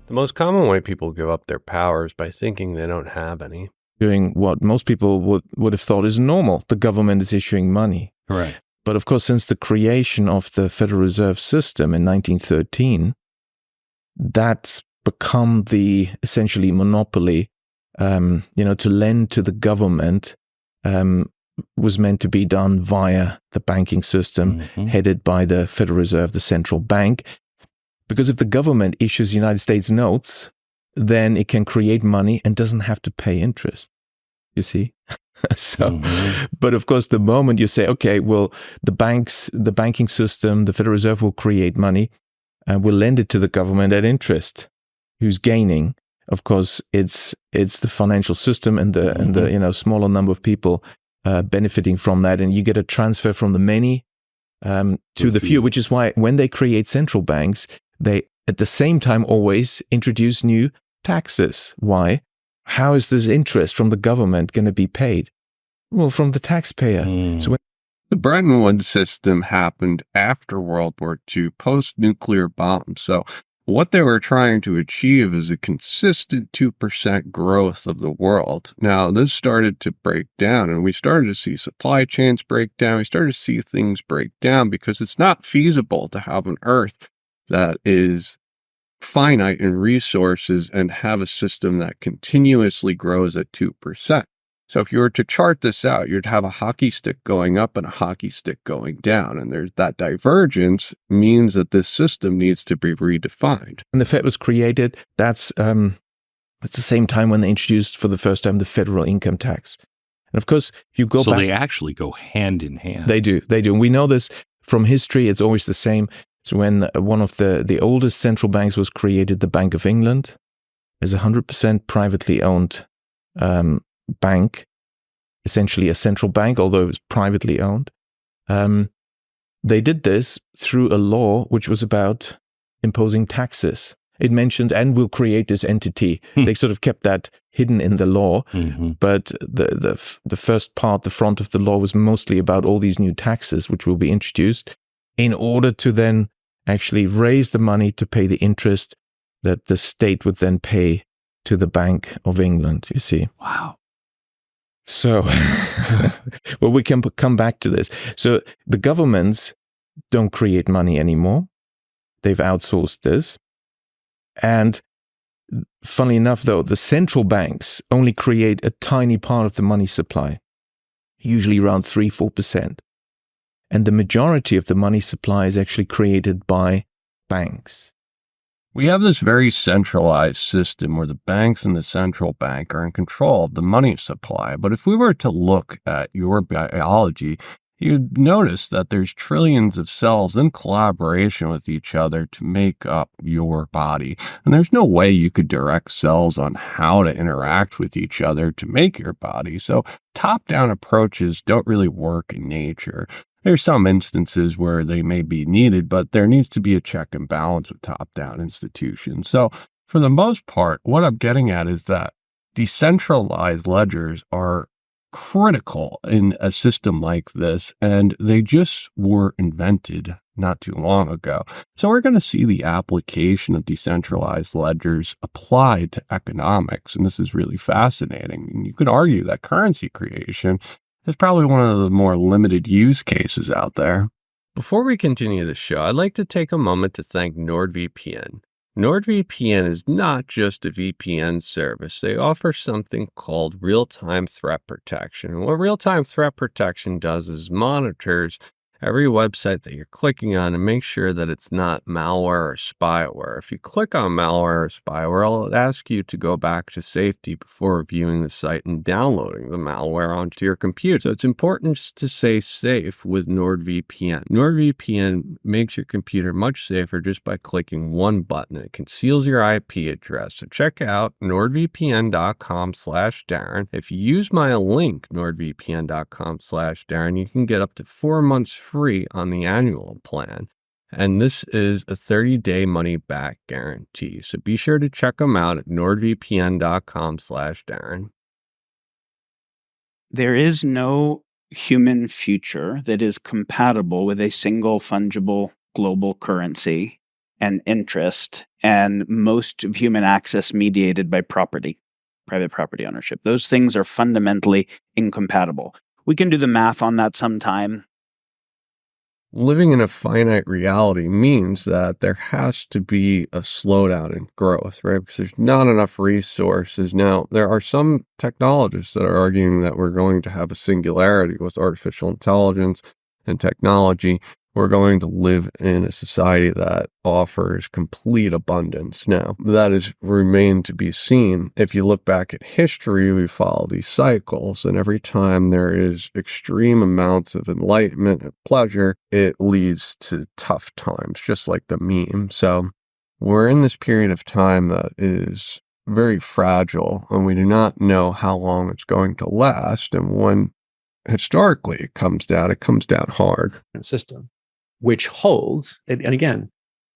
The most common way people give up their power is by thinking they don't have any. Doing what most people would have thought is normal. The government is issuing money. Right. But of course, since the creation of the Federal Reserve System in 1913, that's become the essentially monopoly. To lend to the government was meant to be done via the banking system headed by the Federal Reserve, the central bank. Because if the government issues United States notes, then it can create money and doesn't have to pay interest. You see? But of course, the moment you say, okay, well, the banking system, the Federal Reserve will create money and will lend it to the government at interest. Who's gaining? Of course, it's the financial system and the smaller number of people benefiting from that, and you get a transfer from the many to the few, which is why when they create central banks, they at the same time always introduce new taxes. Why? How is this interest from the government going to be paid? Well, from the taxpayer. So the Bretton Woods system happened after World War II, post-nuclear bombs. So what they were trying to achieve is a consistent 2% growth of the world. Now, this started to break down, and we started to see supply chains break down. We started to see things break down because it's not feasible to have an Earth that is finite in resources and have a system that continuously grows at 2%. So if you were to chart this out, you'd have a hockey stick going up and a hockey stick going down. And there's that divergence means that this system needs to be redefined. When the Fed was created, that's the same time when they introduced for the first time the federal income tax. And of course, if you go back... So they actually go hand in hand. They do. And we know this from history. It's always the same. So when one of the oldest central banks was created, the Bank of England, is a 100% privately owned bank, essentially a central bank, although it was privately owned. They did this through a law which was about imposing taxes. It mentioned, and will create this entity. They sort of kept that hidden in the law, but the first part, the front of the law, was mostly about all these new taxes which will be introduced in order to then actually raise the money to pay the interest that the state would then pay to the Bank of England, you see. Wow. So, well, we can come back to this. So the governments don't create money anymore. They've outsourced this. And funnily enough, though, the central banks only create a tiny part of the money supply, usually around 3-4%. And the majority of the money supply is actually created by banks. We have this very centralized system where the banks and the central bank are in control of the money supply. But if we were to look at your biology, you'd notice that there's trillions of cells in collaboration with each other to make up your body. And there's no way you could direct cells on how to interact with each other to make your body. So top-down approaches don't really work in nature. There's some instances where they may be needed, but there needs to be a check and balance with top-down institutions. So for the most part, what I'm getting at is that decentralized ledgers are critical in a system like this, and they just were invented not too long ago. So we're going to see the application of decentralized ledgers applied to economics, and this is really fascinating. And you could argue that currency creation is probably one of the more limited use cases out there. Before we continue the show, I'd like to take a moment to thank NordVPN. NordVPN is not just a VPN service. They offer something called real-time threat protection. And what real-time threat protection does is monitors every website that you're clicking on and make sure that it's not malware or spyware. If you click on malware or spyware, it'll ask you to go back to safety before viewing the site and downloading the malware onto your computer. So it's important to stay safe with NordVPN. NordVPN makes your computer much safer just by clicking one button. It conceals your IP address. So check out nordvpn.com/Darren. If you use my link, nordvpn.com/Darren, you can get up to 4 months free on the annual plan. And this is a 30-day money-back guarantee. So be sure to check them out at nordvpn.com/Darren. There is no human future that is compatible with a single fungible global currency and interest, and most of human access mediated by property, private property ownership. Those things are fundamentally incompatible. We can do the math on that sometime. Living in a finite reality means that there has to be a slowdown in growth, right? Because there's not enough resources. Now, there are some technologists that are arguing that we're going to have a singularity with artificial intelligence and technology. We're going to live in a society that offers complete abundance. Now, that has remained to be seen. If you look back at history, we follow these cycles, and every time there is extreme amounts of enlightenment and pleasure, it leads to tough times, just like the meme. So we're in this period of time that is very fragile, and we do not know how long it's going to last. And when historically it comes down hard. System, which holds, and again,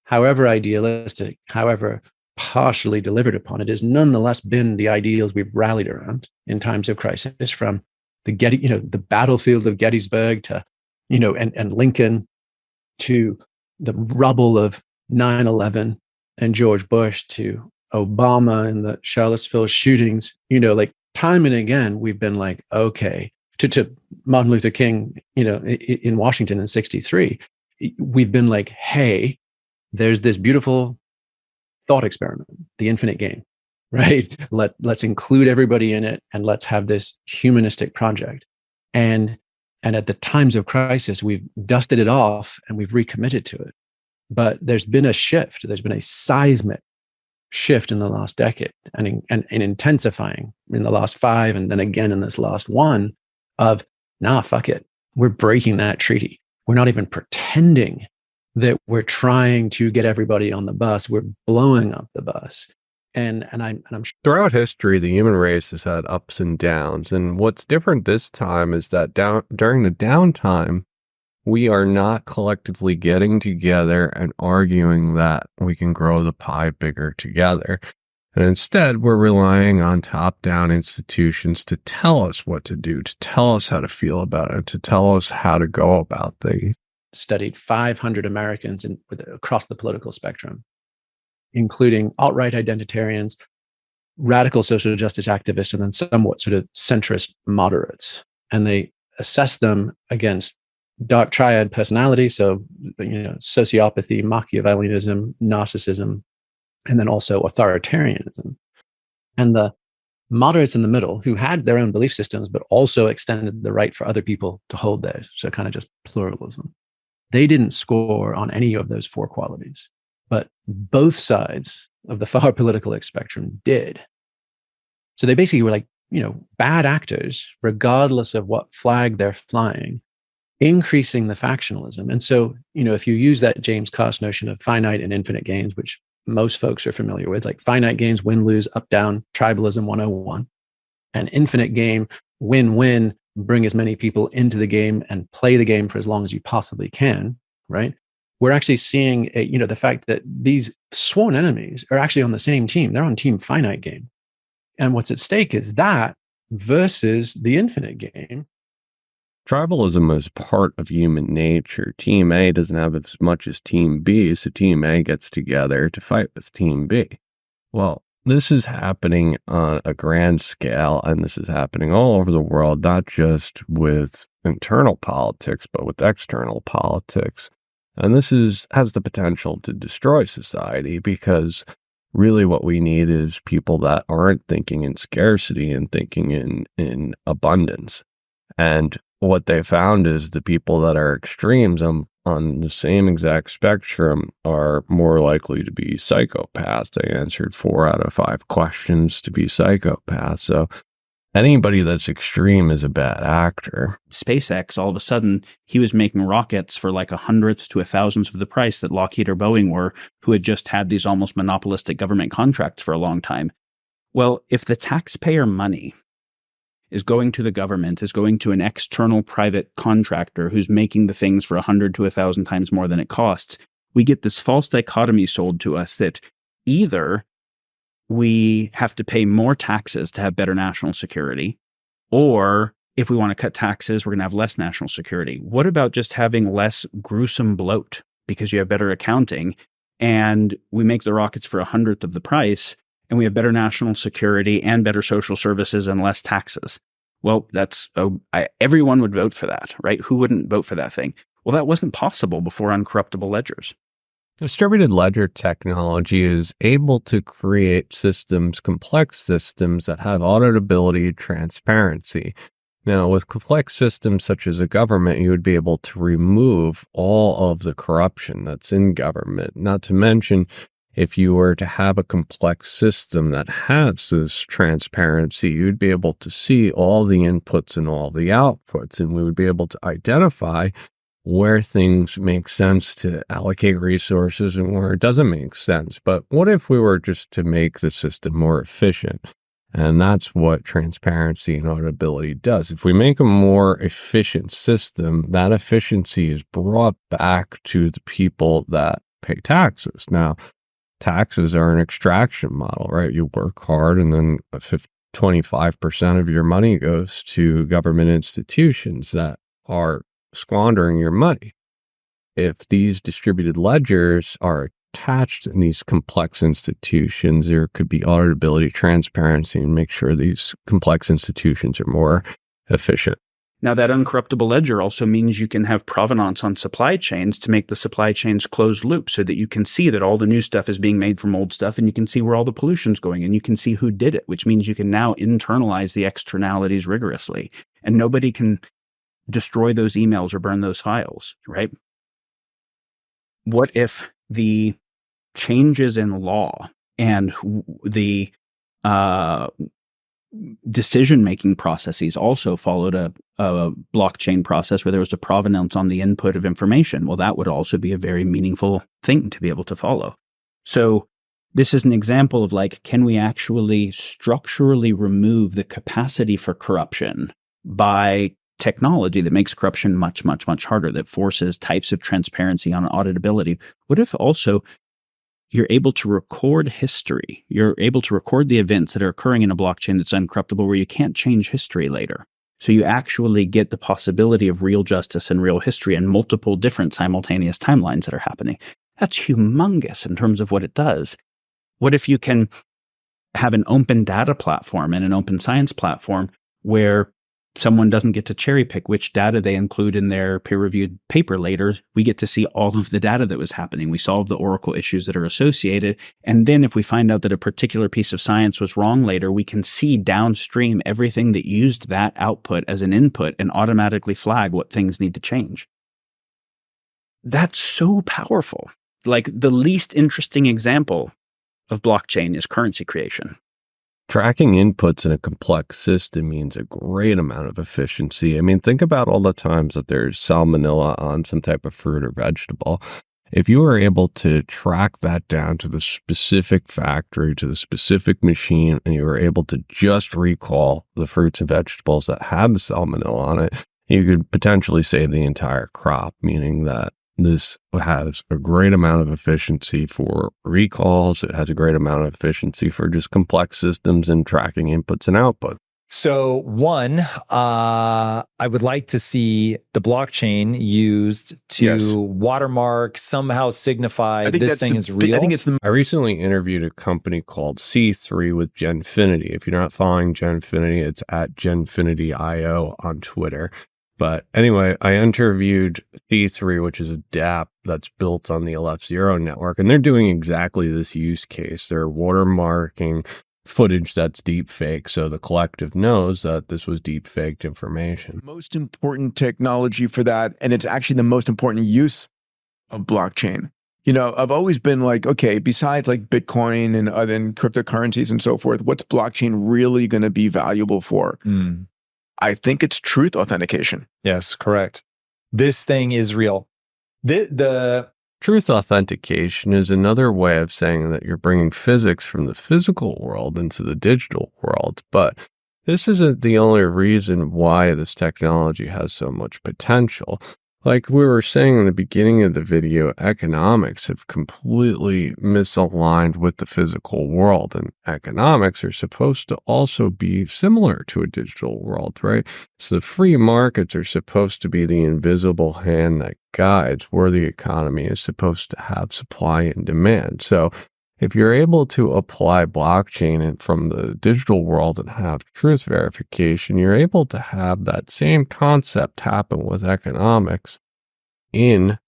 however idealistic, however partially delivered upon, it has nonetheless been the ideals we've rallied around in times of crisis, from the the battlefield of Gettysburg to, and Lincoln, to the rubble of 9/11 and George Bush, to Obama and the Charlottesville shootings. Like time and again, we've been like, okay, to Martin Luther King, in Washington in '63. We've been like, hey, there's this beautiful thought experiment, the infinite game, right? Let's include everybody in it, and let's have this humanistic project. And at the times of crisis, we've dusted it off and we've recommitted to it. But there's been a shift. There's been a seismic shift in the last decade, and intensifying in the last 5, and then again in this last one, of, nah, fuck it. We're breaking that treaty. We're not even pretending that we're trying to get everybody on the bus. We're blowing up the bus. And I'm sure throughout history, the human race has had ups and downs. And what's different this time is that during the downtime, we are not collectively getting together and arguing that we can grow the pie bigger together. And instead, we're relying on top-down institutions to tell us what to do, to tell us how to feel about it, to tell us how to go about things. Studied 500 Americans across the political spectrum, including alt-right identitarians, radical social justice activists, and then somewhat sort of centrist moderates. And they assessed them against dark triad personality, so sociopathy, Machiavellianism, narcissism, and then also authoritarianism. And the moderates in the middle, who had their own belief systems, but also extended the right for other people to hold theirs, so kind of just pluralism, they didn't score on any of those 4 qualities. But both sides of the far political spectrum did. So they basically were like, bad actors, regardless of what flag they're flying, increasing the factionalism. And so, if you use that James Carse notion of finite and infinite games, which most folks are familiar with, like finite games, win, lose, up, down, tribalism 101, and infinite game, win, win, bring as many people into the game and play the game for as long as you possibly can, right? We're actually seeing, the fact that these sworn enemies are actually on the same team. They're on team finite game. And what's at stake is that versus the infinite game. Tribalism is part of human nature. Team A doesn't have as much as Team B, so Team A gets together to fight with Team B. Well, this is happening on a grand scale, and this is happening all over the world, not just with internal politics, but with external politics. And this has the potential to destroy society, because really what we need is people that aren't thinking in scarcity and thinking in abundance. And what they found is the people that are extremes on the same exact spectrum are more likely to be psychopaths. They answered 4 out of 5 questions to be psychopaths. So anybody that's extreme is a bad actor. SpaceX, all of a sudden, he was making rockets for like 100th to 1,000th of the price that Lockheed or Boeing were, who had just had these almost monopolistic government contracts for a long time. Well, if the taxpayer money is going to the government, is going to an external private contractor who's making the things for 100 to 1,000 times more than it costs, we get this false dichotomy sold to us that either we have to pay more taxes to have better national security, or if we want to cut taxes, we're going to have less national security. What about just having less gruesome bloat because you have better accounting and we make the rockets for 100th of the price, and we have better national security and better social services and less taxes. Well, everyone would vote for that, right? Who wouldn't vote for that thing? Well, that wasn't possible before uncorruptible ledgers. Distributed ledger technology is able to create systems, complex systems that have auditability, transparency. Now, with complex systems such as a government, you would be able to remove all of the corruption that's in government. Not to mention, if you were to have a complex system that has this transparency, you'd be able to see all the inputs and all the outputs, and we would be able to identify where things make sense to allocate resources and where it doesn't make sense. But what if we were just to make the system more efficient? And that's what transparency and auditability does. If we make a more efficient system, that efficiency is brought back to the people that pay taxes. Now, taxes are an extraction model, right? You work hard and then 25% of your money goes to government institutions that are squandering your money. If these distributed ledgers are attached in these complex institutions, there could be auditability, transparency, and make sure these complex institutions are more efficient. Now, that uncorruptible ledger also means you can have provenance on supply chains to make the supply chains closed loop so that you can see that all the new stuff is being made from old stuff, and you can see where all the pollution's going, and you can see who did it, which means you can now internalize the externalities rigorously, and nobody can destroy those emails or burn those files, right? What if the changes in law and the decision-making processes also followed a blockchain process where there was a provenance on the input of information? Well, that would also be a very meaningful thing to be able to follow. So this is an example of can we actually structurally remove the capacity for corruption by technology that makes corruption much, much, much harder, that forces types of transparency on auditability? What if also you're able to record history? You're able to record the events that are occurring in a blockchain that's uncorruptible where you can't change history later. So you actually get the possibility of real justice and real history and multiple different simultaneous timelines that are happening. That's humongous in terms of what it does. What if you can have an open data platform and an open science platform where someone doesn't get to cherry pick which data they include in their peer-reviewed paper later? We get to see all of the data that was happening. We solve the Oracle issues that are associated. And then if we find out that a particular piece of science was wrong later, we can see downstream everything that used that output as an input and automatically flag what things need to change. That's so powerful. The least interesting example of blockchain is currency creation. Tracking inputs in a complex system means a great amount of efficiency. I mean, think about all the times that there's salmonella on some type of fruit or vegetable. If you were able to track that down to the specific factory, to the specific machine, and you were able to just recall the fruits and vegetables that had the salmonella on it, you could potentially save the entire crop, meaning that this has a great amount of efficiency for recalls. It has a great amount of efficiency for just complex systems and tracking inputs and outputs. So one, I would like to see the blockchain used to watermark, somehow signify this thing is real. I recently interviewed a company called C3 with Genfinity. If you're not following Genfinity, it's at Genfinity.io on Twitter. But anyway, I interviewed C3, which is a dApp that's built on the LF0 network, and they're doing exactly this use case. They're watermarking footage that's deep fake, so the collective knows that this was deep faked information. Most important technology for that, and it's actually the most important use of blockchain. I've always been okay, besides Bitcoin and other cryptocurrencies and so forth, what's blockchain really going to be valuable for? I think it's truth authentication. Yes, correct. This thing is real. The Truth authentication is another way of saying that you're bringing physics from the physical world into the digital world. But this isn't the only reason why this technology has so much potential. Like we were saying in the beginning of the video, economics have completely misaligned with the physical world, and economics are supposed to also be similar to a digital world, right? So the free markets are supposed to be the invisible hand that guides where the economy is supposed to have supply and demand. So if you're able to apply blockchain from the digital world and have truth verification, you're able to have that same concept happen with economics in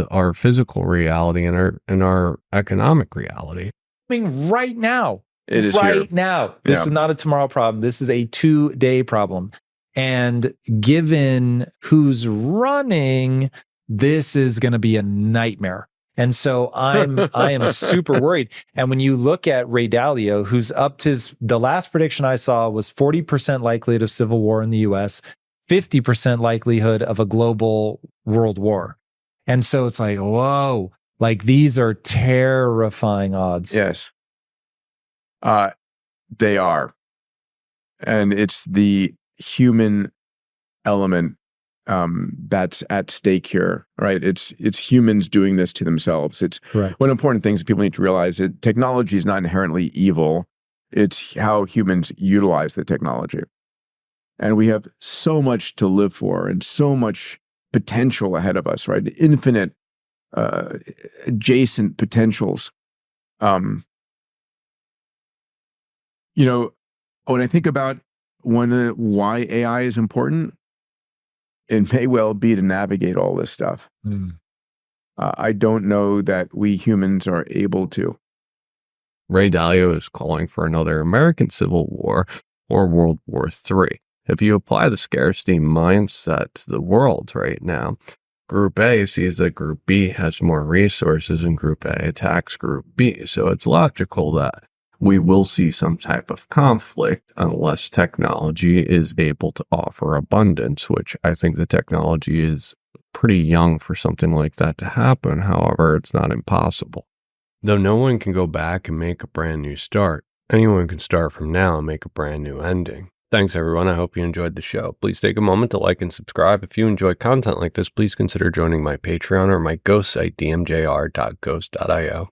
our physical reality and our economic reality. Right now. It is right here. now. This Yeah. is not a tomorrow problem. This is a 2-day problem. And given who's running, this is going to be a nightmare. And so I am super worried. And when you look at Ray Dalio, who's upped the last prediction I saw was 40% likelihood of civil war in the US, 50% likelihood of a global world war. And so it's like, whoa, like these are terrifying odds. Yes. They are. And it's the human element that's at stake here, right? It's humans doing this to themselves. It's Correct. one important things that people need to realize that technology is not inherently evil. It's how humans utilize the technology. And we have so much to live for and so much potential ahead of us, right? Infinite adjacent potentials. When I think about why AI is important, it may well be to navigate all this stuff. I don't know that we humans are able to. Ray Dalio is calling for another American Civil War or World War III. If you apply the scarcity mindset to the world right now, Group A sees that Group B has more resources and Group A attacks Group B. So it's logical that we will see some type of conflict unless technology is able to offer abundance, which I think the technology is pretty young for something like that to happen. However, it's not impossible. Though no one can go back and make a brand new start, anyone can start from now and make a brand new ending. Thanks, everyone. I hope you enjoyed the show. Please take a moment to like and subscribe. If you enjoy content like this, please consider joining my Patreon or my ghost site, dmjr.ghost.io.